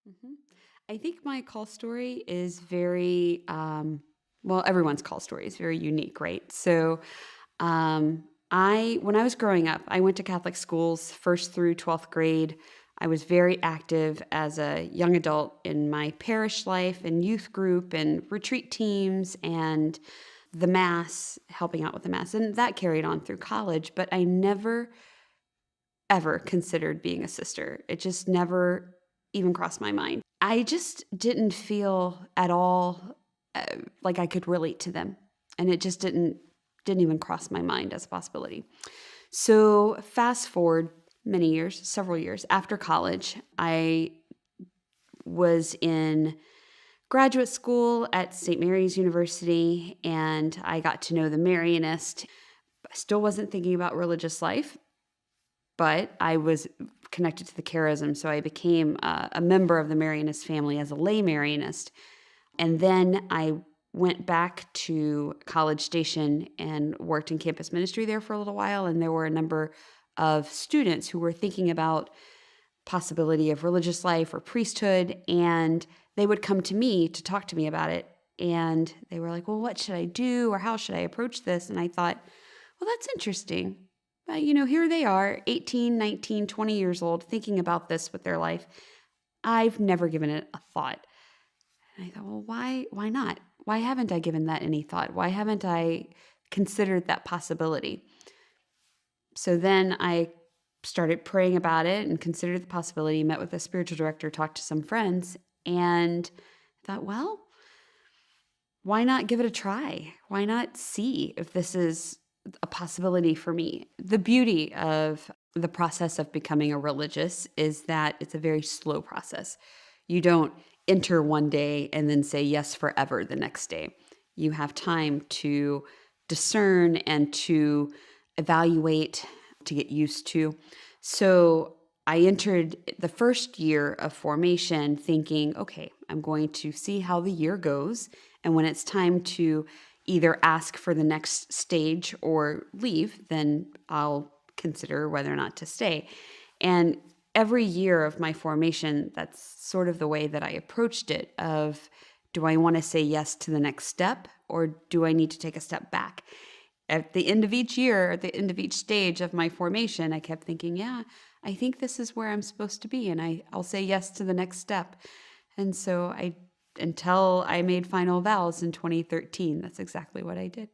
hmm I think my call story is very, well, everyone's call story is very unique, right? So, when I was growing up, I went to Catholic schools, first through 12th grade. I was very active as a young adult in my parish life and youth group and retreat teams and the Mass, helping out with the Mass. And that carried on through college, but I never ever considered being a sister. It just never even crossed my mind. I just didn't feel at all uh, like I could relate to them, and it just didn't even cross my mind as a possibility. So fast forward many years, several years after college, I was in graduate school at St. Mary's University, and I got to know the Marianist. I still wasn't thinking about religious life, but I was connected to the charism, so I became a member of the Marianist family as a lay Marianist. And then I went back to College Station and worked in campus ministry there for a little while, and there were a number of students who were thinking about possibility of religious life or priesthood, and they would come to me to talk to me about it. And they were like, well, what should I do, or how should I approach this? And I thought, well, that's interesting. Here they are, 18, 19, 20 years old, thinking about this with their life. I've never given it a thought. And I thought, well, why not? Why haven't I given that any thought? Why haven't I considered that possibility? So then I started praying about it and considered the possibility, met with a spiritual director, talked to some friends, and thought, well, why not give it a try? Why not see if this is a possibility for me? The beauty of the process of becoming a religious is that it's a very slow process. You don't enter one day and then say yes forever the next day. You have time to discern and to evaluate, to get used to. So I entered the first year of formation thinking, okay, I'm going to see how the year goes. And when it's time to either ask for the next stage or leave, then I'll consider whether or not to stay. And every year of my formation, that's sort of the way that I approached it of, do I want to say yes to the next step, or do I need to take a step back? At the end of each year, at the end of each stage of my formation, I kept thinking, yeah, I think this is where I'm supposed to be, and I'll say yes to the next step. And so until I made final vows in 2013, that's exactly what I did.